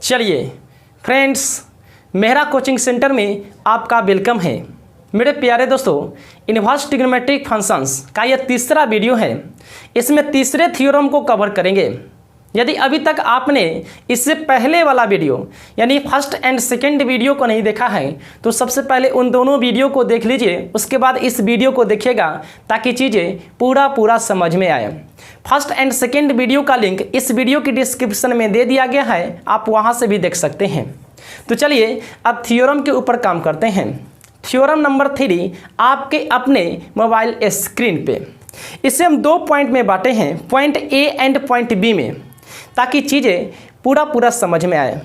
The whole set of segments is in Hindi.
चलिए फ्रेंड्स, मेहरा कोचिंग सेंटर में आपका वेलकम है। मेरे प्यारे दोस्तों, इनवर्स ट्रिग्नोमेट्रिक फंक्शंस का यह तीसरा वीडियो है। इसमें तीसरे थ्योरम को कवर करेंगे। यदि अभी तक आपने इससे पहले वाला वीडियो यानी फर्स्ट एंड सेकंड वीडियो को नहीं देखा है तो सबसे पहले उन दोनों वीडियो को देख लीजिए, उसके बाद इस वीडियो को देखिएगा ताकि चीज़ें पूरा समझ में आए। फर्स्ट एंड सेकंड वीडियो का लिंक इस वीडियो की डिस्क्रिप्शन में दे दिया गया है, आप वहां से भी देख सकते हैं। तो चलिए अब थ्योरम के ऊपर काम करते हैं। थ्योरम नंबर 3 आपके अपने मोबाइल स्क्रीन पे। इसे हम 2 पॉइंट में बांटे हैं, point A and point B में, ताकि चीज़ें पूरा समझ में आए।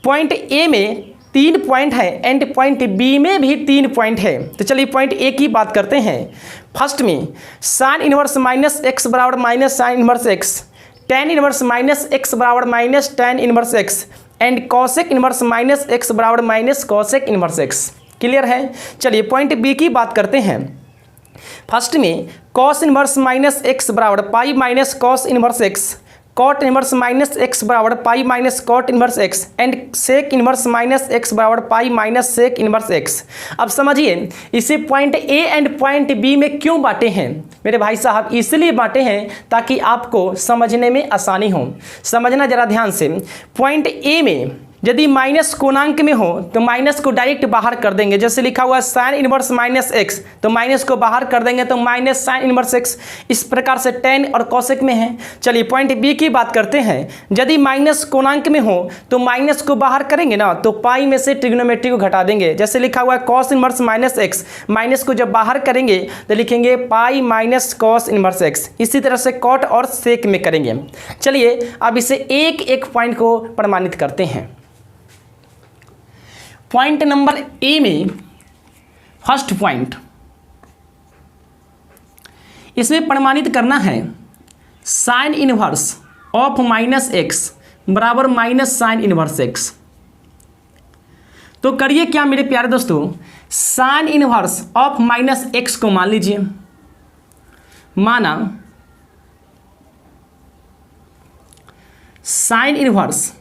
पॉइंट ए में 3 पॉइंट है एंड पॉइंट बी में भी 3 पॉइंट है। तो चलिए पॉइंट ए की बात करते हैं। फर्स्ट में साइन इनवर्स माइनस एक्स बराबर minus sine inverse x, tan inverse minus x बराबर minus tan inverse x and cosec inverse minus x बराबर minus cosec inverse x. Clear है। चलिए पॉइंट बी की बात करते हैं। फर्स्ट में कॉस इनवर्स माइनस एक्स बराबर pi minus cos inverse x, cot inverse minus x बराबर pi minus cot inverse x and sec inverse minus x बराबर pi minus sec inverse x. अब समझिए इसे point A and point B में क्यों बांटे हैं मेरे भाई साहब। इसलिए बांटे हैं ताकि आपको समझने में आसानी हो। समझना जरा ध्यान से। पॉइंट ए में यदि माइनस कोणांक में हो तो माइनस को डायरेक्ट बाहर कर देंगे। जैसे लिखा हुआ है साइन इनवर्स माइनस एक्स, तो माइनस को बाहर कर देंगे तो माइनस साइन इनवर्स एक्स। इस प्रकार से टेन और कॉसेक में है। चलिए पॉइंट बी की बात करते हैं। यदि माइनस कोणांक में हो तो माइनस को बाहर करेंगे ना तो पाई में से ट्रिग्नोमेट्री को घटा देंगे। जैसे लिखा हुआ है cos inverse minus x, minus को जब बाहर करेंगे तो लिखेंगे पाई माइनस कॉस इनवर्स एक्स। इसी तरह से कॉट और सेक में करेंगे। चलिए अब इसे एक एक पॉइंट को प्रमाणित करते हैं। पॉइंट नंबर ए में फर्स्ट पॉइंट, इसमें प्रमाणित करना है sine inverse of minus x बराबर माइनस साइन इनवर्स एक्स। तो करिए क्या मेरे प्यारे दोस्तों, sine inverse of minus x को मान लीजिए। माना sine inverse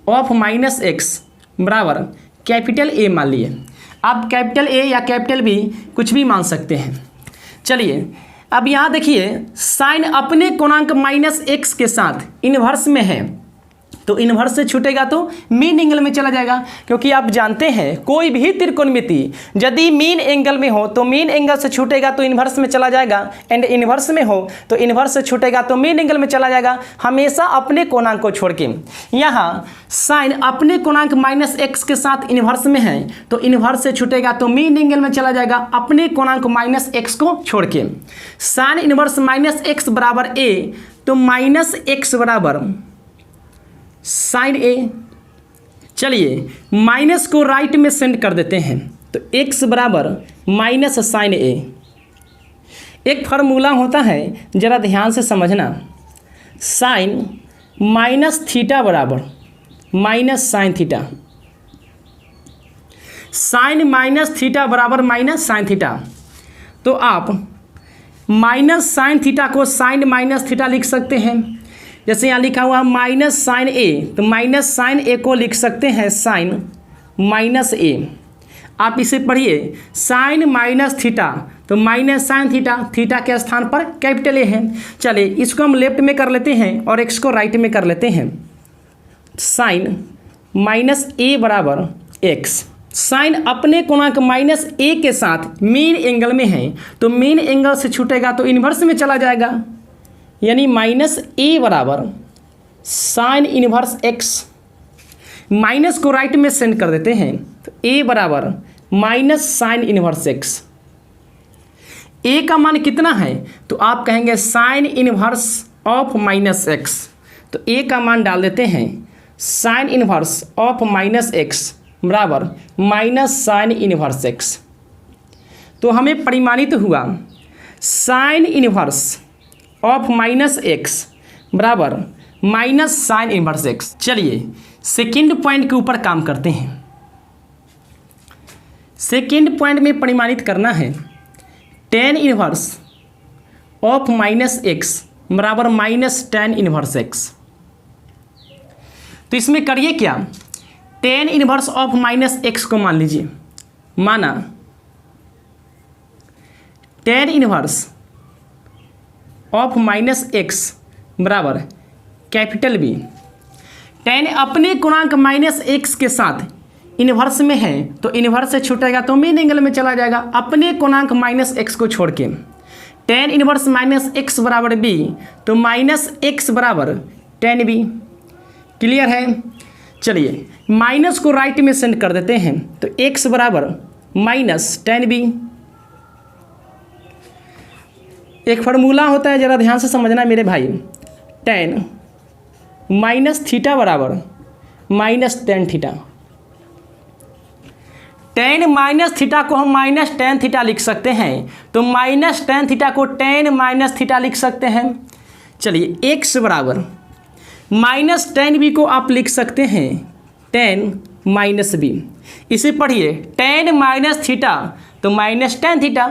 of minus x बराबर कैपिटल ए मान लिए। आप कैपिटल ए या कैपिटल बी कुछ भी मान सकते हैं। चलिए अब यहाँ देखिए साइन अपने कोणांक माइनस एक्स के साथ इनवर्स में है, तो इनवर्स से छूटेगा तो मीन एंगल में चला जाएगा। क्योंकि आप जानते हैं कोई भी त्रिकोणमिति यदि मीन एंगल में हो तो मीन एंगल से छूटेगा तो इनवर्स में चला जाएगा, एंड इनवर्स में हो तो इनवर्स से छूटेगा तो मीन एंगल में चला जाएगा, हमेशा अपने कोणांक को छोड़ के। यहाँ साइन अपने कोणांक माइनस एक्स के साथ इनवर्स में है तो इनवर्स से छूटेगा तो मीन एंगल में चला जाएगा, अपने कोणांक माइनस एक्स को छोड़ के। साइन इनवर्स माइनस एक्स बराबर ए, तो माइनस एक्स बराबर साइन ए। चलिए माइनस को राइट में सेंड कर देते हैं, तो x बराबर माइनस साइन ए। एक फार्मूला होता है, जरा ध्यान से समझना। साइन माइनस थीटा बराबर minus sine theta, sine minus theta बराबर माइनस साइन थीटा। तो आप माइनस साइन थीटा को साइन माइनस थीटा लिख सकते हैं। जैसे यहाँ लिखा हुआ माइनस साइन ए, तो माइनस साइन ए को लिख सकते हैं साइन माइनस ए। आप इसे पढ़िए साइन माइनस थीटा, तो माइनस साइन थीटा, थीटा के स्थान पर कैपिटल ए है। चलिए इसको हम लेफ्ट में कर लेते हैं और एक्स को राइट में कर लेते हैं। साइन माइनस ए बराबर एक्स। साइन अपने कोणांक माइनस ए के साथ मीन एंगल में है, तो मीन एंगल से छूटेगा तो इन्वर्स में चला जाएगा, यानी माइनस ए बराबर साइन इनवर्स एक्स। माइनस को राइट में सेंड कर देते हैं, तो ए बराबर minus sine inverse x. A का मान कितना है तो आप कहेंगे sine inverse of minus x, तो ए का मान डाल देते हैं sine inverse of minus x बराबर माइनस साइन इनवर्स एक्स। तो हमें परिमाणित हुआ sine inverse of minus x बराबर माइनस साइन इनवर्स एक्स। चलिए सेकेंड पॉइंट के ऊपर काम करते हैं। सेकेंड पॉइंट में परिमाणित करना है ten inverse of minus x बराबर माइनस टेन इनवर्स एक्स। तो इसमें करिए क्या, ten inverse of minus x को मान लीजिए, माना ten inverse of minus x बराबर कैपिटल बी। टेन अपने गुणांक माइनस एक्स के साथ इनवर्स में है तो इनवर्स से छूटेगा तो मेन एंगल में चला जाएगा, अपने गुणांक माइनस एक्स को छोड़ के। टेन इनवर्स माइनस एक्स बराबर बी, तो माइनस एक्स बराबर टेन बी। क्लियर है? चलिए माइनस को राइट में सेंड कर देते हैं, तो एक्स बराबर माइनस टेन बी। एक फार्मूला होता है, जरा ध्यान से समझना मेरे भाई, टेन माइनस थीटा बराबर minus tan theta. Ten minus theta को हम माइनस टेन थीटा लिख सकते हैं, तो माइनस टेन थीटा को टेन माइनस थीटा लिख सकते हैं। चलिए एक्स बराबर माइनस टेन बी को आप लिख सकते हैं टेन माइनस बी। इसे पढ़िए, टेन माइनस थीटा तो माइनस टेन थीटा,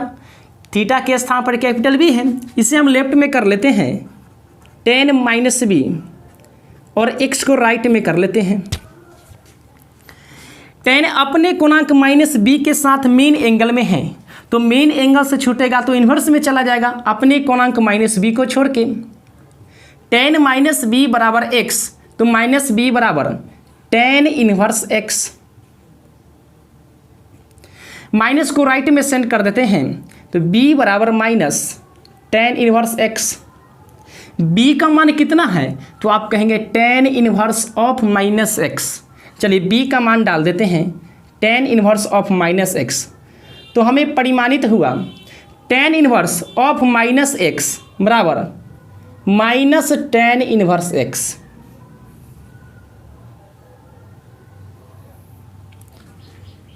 थीटा के स्थान पर कैपिटल बी है, इसे हम लेफ्ट में कर लेते हैं टेन माइनस बी और एक्स को राइट में कर लेते हैं। टेन अपने गुणांक माइनस बी के साथ मेन एंगल में है, तो मेन एंगल से छूटेगा तो इन्वर्स में चला जाएगा, अपने गुणांक माइनस बी को छोड़ के। टेन माइनस बी बराबर एक्स, तो माइनस बी बराबर टेन इनवर्स एक्स। माइनस को राइट में सेंड कर देते हैं, तो बी बराबर minus tan inverse X. B का मान कितना है, तो आप कहेंगे tan inverse of minus X. चलिए बी का मान डाल देते हैं tan inverse of minus x, तो हमें परिमाणित हुआ tan inverse of minus x बराबर माइनस टेन इनवर्स एक्स।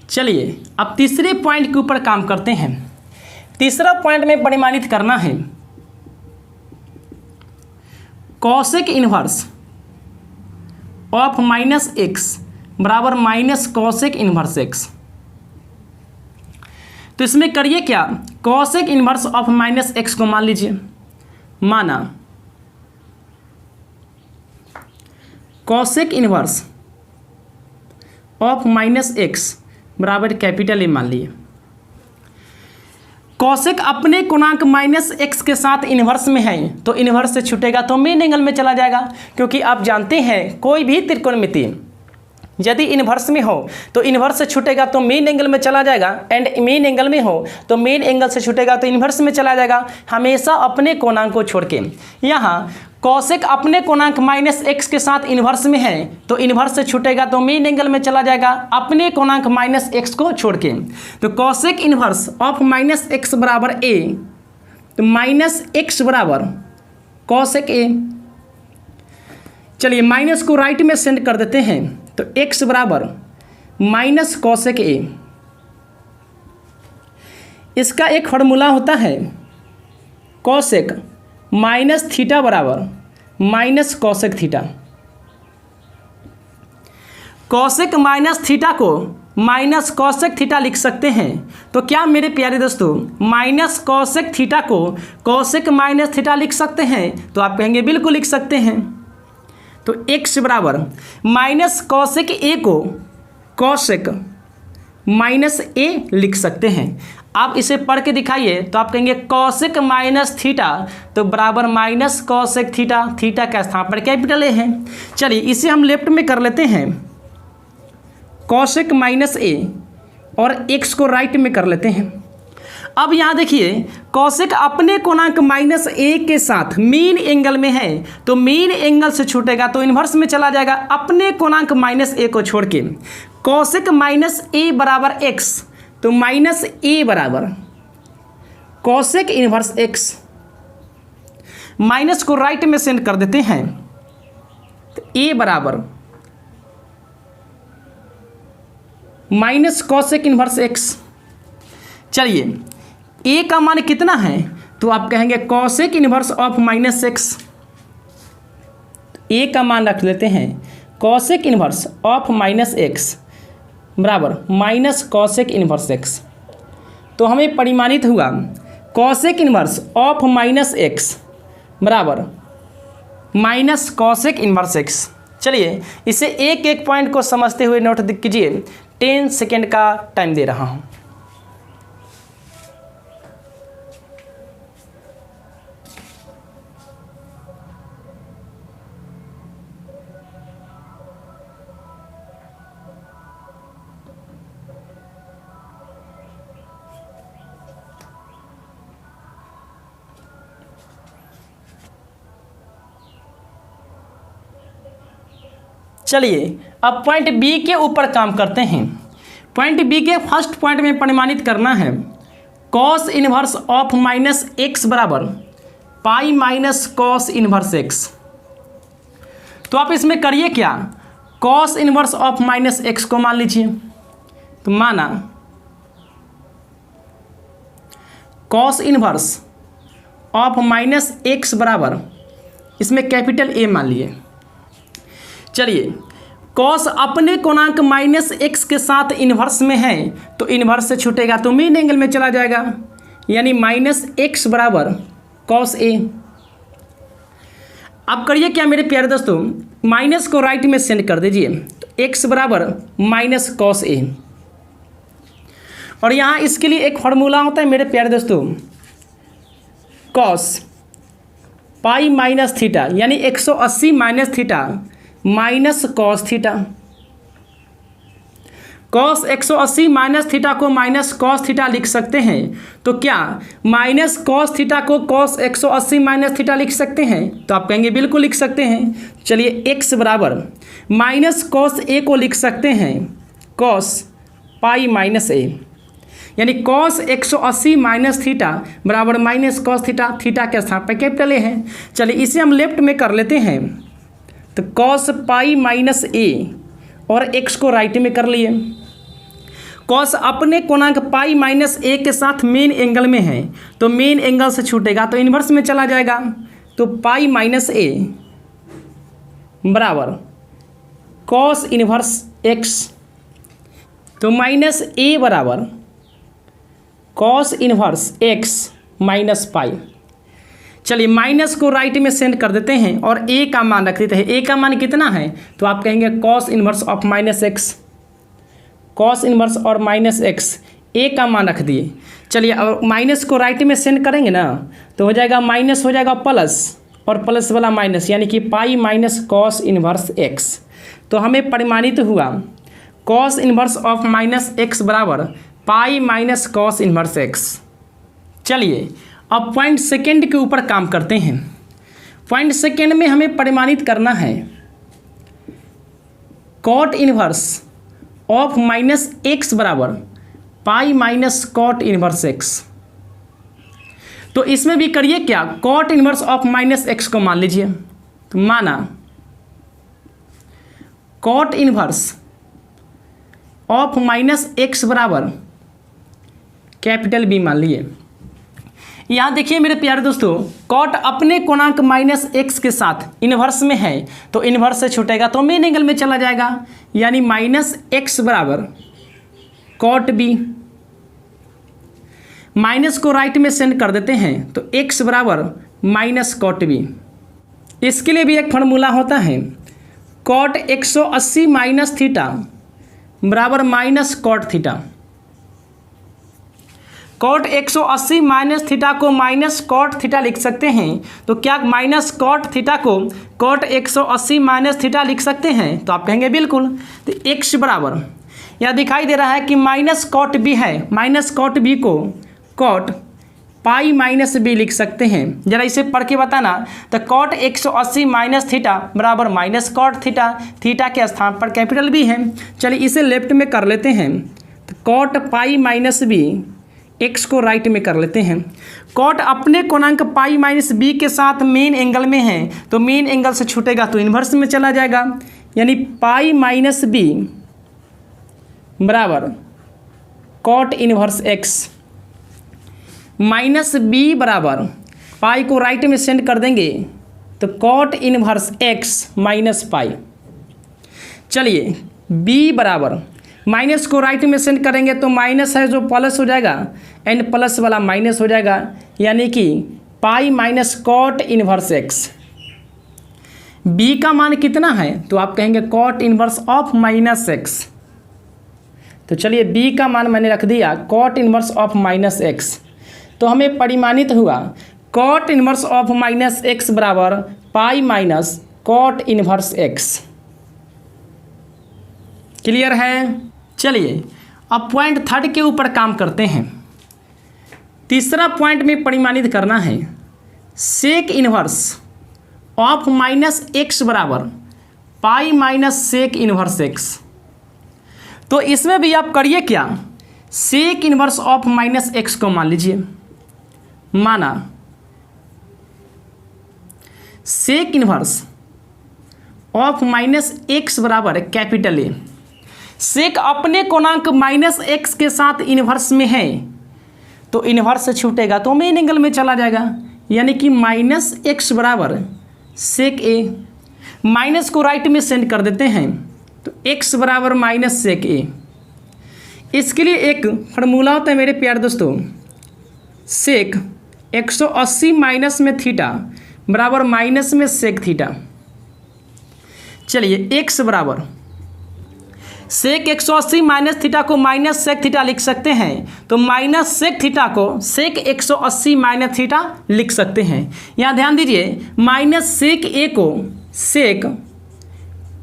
चलिए अब तीसरे पॉइंट के ऊपर काम करते हैं। तीसरा पॉइंट में परिमाणित करना है cosec inverse of minus x बराबर माइनस कॉसेक इनवर्स एक्स। तो इसमें करिए क्या, cosec inverse of minus x को मान लीजिए, माना cosec inverse of minus x बराबर कैपिटल ए मान लिए। कॉसेक अपने गुणांक माइनस एक्स के साथ इन्वर्स में है, तो इन्वर्स से छूटेगा तो मेन एंगल में चला जाएगा, क्योंकि आप जानते हैं कोई भी त्रिकोणमिति यदि इन्वर्स में हो तो इन्वर्स से छूटेगा तो मेन एंगल में चला जाएगा, एंड मेन एंगल में हो तो मेन एंगल से छूटेगा तो इन्वर्स में चला जाएगा, हमेशा अपने कोणांक को छोड़ के। यहाँ कॉसेक अपने कोणांक माइनस एक्स के साथ इन्वर्स में है, तो इन्वर्स से छूटेगा तो मेन एंगल में चला जाएगा, अपने कोणांक माइनस एक्स को छोड़ के। तो cosec inverse of minus x बराबर ए, तो माइनस एक्स बराबर कॉसेक ए। चलिए माइनस को राइट में सेंड कर देते हैं, तो x बराबर माइनस कॉसेक ए। इसका एक फॉर्मूला होता है कॉसेक माइनस थीटा बराबर minus cosec theta. Cosec minus theta को माइनस कॉसेक थीटा लिख सकते हैं, तो क्या मेरे प्यारे दोस्तों माइनस कॉसेक थीटा को कॉसेक माइनस थीटा लिख सकते हैं, तो आप कहेंगे बिल्कुल लिख सकते हैं। तो x बराबर माइनस कॉसेक ए को कॉसेक माइनस ए लिख सकते हैं। आप इसे पढ़ के दिखाइए तो आप कहेंगे कॉसेक माइनस थीटा तो बराबर माइनस कॉसेक थीटा, थीटा का स्थान पर कैपिटल ए है। चलिए इसे हम लेफ्ट में कर लेते हैं कॉसेक माइनस ए और x को राइट में कर लेते हैं। अब यहाँ देखिए कॉसेक अपने कोणांक माइनस ए के साथ मेन एंगल में है, तो मेन एंगल से छूटेगा तो इन्वर्स में चला जाएगा, अपने कोणांक माइनस ए को छोड़ के। कॉसेक माइनस ए बराबर एक्स, तो माइनस ए बराबर कॉसेक इन्वर्स एक्स। माइनस को राइट में सेंड कर देते हैं, तो ए बराबर माइनस कॉसेक इन्वर्स एक्स। चलिए ए का मान कितना है, तो आप कहेंगे cosec inverse of minus x. A का मान रख लेते हैं cosec inverse of minus x बराबर माइनस कॉसेक इन्वर्स एक्स। तो हमें परिमाणित हुआ cosec inverse of minus x बराबर माइनस कॉसेक इन्वर्स एक्स। चलिए इसे एक एक पॉइंट को समझते हुए नोट कीजिए। 10 सेकेंड का टाइम दे रहा हूँ। चलिए अब पॉइंट बी के ऊपर काम करते हैं। पॉइंट बी के फर्स्ट पॉइंट में परिमाणित करना है cos inverse of minus x बराबर pi minus cos inverse x. तो आप इसमें करिए क्या, cos inverse of minus x को मान लीजिए। तो माना cos inverse of minus x बराबर, इसमें कैपिटल ए मान लिए। चलिए कॉस अपने कोणांक माइनस एक्स के साथ इन्वर्स में है तो इन्वर्स से छूटेगा तो मेन एंगल में चला जाएगा, यानी माइनस एक्स बराबर कॉस ए। अब करिए क्या मेरे प्यारे दोस्तों, माइनस को राइट में सेंड कर दीजिए। तो एक्स बराबर माइनस कॉस ए, और यहाँ इसके लिए एक फॉर्मूला होता है मेरे प्यारे दोस्तों, कॉस पाई माइनस थीटा, यानी 180 minus theta minus cos theta. Cos 180 minus theta को माइनस कॉस थीटा लिख सकते हैं। तो क्या माइनस कॉस थीटा को कॉस 180 माइनस थीटा लिख सकते हैं? तो आप कहेंगे बिल्कुल लिख सकते हैं। चलिए एक्स बराबर माइनस कॉस ए को लिख सकते हैं कॉस पाई माइनस ए, यानी कॉस 180 माइनस थीटा बराबर माइनस कॉस थीटा, थीटा के स्थान पर कैपिटल ए है। चलिए इसे हम लेफ्ट में कर लेते हैं। तो कॉस पाई माइनस ए और एक्स को राइट में कर लिए। कॉस अपने कोणांक पाई माइनस ए के साथ मेन एंगल में है तो मेन एंगल से छूटेगा तो इन्वर्स में चला जाएगा। तो पाई माइनस ए बराबर कॉस इन्वर्स एक्स, तो माइनस ए बराबर cos inverse X minus pi. चलिए माइनस को राइट में सेंड कर देते हैं और ए का मान रख देते हैं। ए का मान कितना है? तो आप कहेंगे cos inverse of minus x, cos inverse और माइनस एक्स, ए का मान रख दिए। चलिए अब माइनस को राइट में सेंड करेंगे ना तो हो जाएगा माइनस हो जाएगा प्लस और प्लस वाला माइनस, यानी कि pi minus cos inverse x. तो हमें परिमाणित हुआ cos inverse of minus x बराबर pi minus cos inverse x. चलिए अब पॉइंट सेकेंड के ऊपर काम करते हैं। पॉइंट सेकेंड में हमें परिमाणित करना है cot inverse of minus x बराबर pi minus cot inverse x. तो इसमें भी करिए क्या, cot inverse of minus x को मान लीजिए। तो माना cot inverse of minus x बराबर कैपिटल बी मान लिए। यहाँ देखिए मेरे प्यारे दोस्तों, कॉट अपने कोणांक माइनस एक्स के साथ इन्वर्स में है तो इन्वर्स से छूटेगा तो मेन एंगल में चला जाएगा, यानी माइनस एक्स बराबर कॉट बी। माइनस को राइट में सेंड कर देते हैं तो एक्स बराबर माइनस कॉट बी। इसके लिए भी एक फॉर्मूला होता है, कॉट 180 माइनस थीटा बराबर minus cot theta. Cot 180 minus theta को माइनस कॉट थीटा लिख सकते हैं। तो क्या माइनस कॉट थीटा को कॉट 180 माइनस थीटा लिख सकते हैं? तो आप कहेंगे बिल्कुल। तो एक्स बराबर यहाँ दिखाई दे रहा है कि माइनस कॉट बी है, माइनस कॉट बी को कॉट पाई माइनस बी लिख सकते हैं। जरा इसे पढ़ के बताना। तो कॉट 180 माइनस थीटा बराबर माइनस कॉट थीटा, थीटा के स्थान पर कैपिटल बी है। चलिए इसे लेफ्ट में कर लेते हैं। तो cot pi minus B, X को राइट में कर लेते हैं। कॉट अपने कोणांक पाई माइनस बी के साथ मेन एंगल में है तो मेन एंगल से छूटेगा तो इन्वर्स में चला जाएगा, यानी पाई माइनस बी बराबर cot inverse X minus B बराबर पाई को राइट में सेंड कर देंगे तो cot inverse X minus pi. चलिए बी बराबर माइनस को राइट में सेंड करेंगे तो माइनस है जो प्लस हो जाएगा एंड प्लस वाला माइनस हो जाएगा, यानी कि pi minus cot inverse x. B का मान कितना है तो आप कहेंगे cot inverse of minus x. तो चलिए बी का मान मैंने रख दिया cot inverse of minus x. तो हमें परिमाणित हुआ cot inverse of minus x बराबर pi minus cot inverse x. Clear है। चलिए अब पॉइंट थर्ड के ऊपर काम करते हैं। तीसरा पॉइंट में परिमाणित करना है sec inverse of minus x बराबर pi minus sec inverse x. तो इसमें भी आप करिए क्या, sec inverse of minus x को मान लीजिए, माना sec inverse of minus x बराबर कैपिटल ए। सेक अपने कोणांक माइनस एक्स के साथ इनवर्स में है तो इनवर्स से छूटेगा तो मेन एंगल में चला जाएगा, यानी कि माइनस एक्स बराबर सेक ए। माइनस को राइट में सेंड कर देते हैं तो एक्स बराबर माइनस सेक ए। इसके लिए एक फार्मूला होता है मेरे प्यारे दोस्तों, सेक 180 माइनस में थीटा बराबर माइनस में सेक थीटा। चलिए एक्स बराबर सेक 180 माइनस थीटा को माइनस सेक थीटा लिख सकते हैं, तो माइनस सेक थीटा को सेक 180 माइनस थीटा लिख सकते हैं। यहाँ ध्यान दीजिए माइनस सेक ए को सेक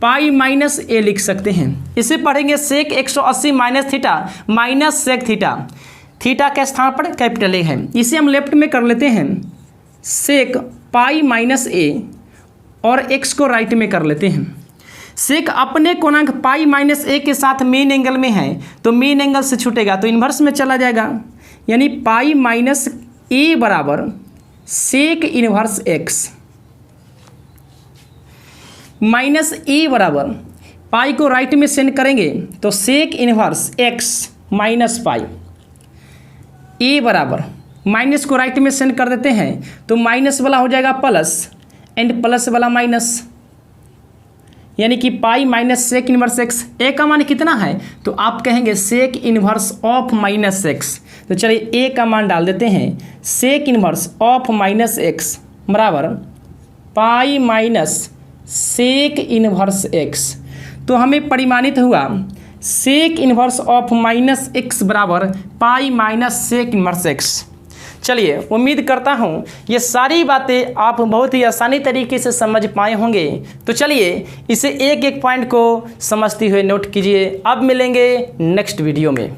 पाई माइनस ए लिख सकते हैं। इसे पढ़ेंगे sec 180 minus theta minus sec theta. Theta के स्थान पर कैपिटल ए है, इसे हम लेफ्ट में कर लेते हैं सेक पाई माइनस ए और एक्स को राइट में कर लेते हैं। सेक अपने कोणांक पाई माइनस ए के साथ मेन एंगल में है तो मेन एंगल से छूटेगा तो इन्वर्स में चला जाएगा, यानी पाई माइनस ए बराबर sec inverse x. Minus A बराबर पाई को राइट में सेंड करेंगे तो sec inverse x minus pi. A बराबर माइनस को राइट में सेंड कर देते हैं तो माइनस वाला हो जाएगा प्लस एंड प्लस वाला माइनस, यानी कि pi minus sec inverse x. A का मान कितना है तो आप कहेंगे sec inverse of minus x. तो चलिए ए का मान डाल देते हैं sec inverse of minus x बराबर pi minus sec inverse x. तो हमें परिमाणित हुआ sec inverse of minus x बराबर pi minus sec inverse x. चलिए उम्मीद करता हूँ ये सारी बातें आप बहुत ही आसानी तरीके से समझ पाए होंगे। तो चलिए इसे एक एक पॉइंट को समझते हुए नोट कीजिए। अब मिलेंगे नेक्स्ट वीडियो में।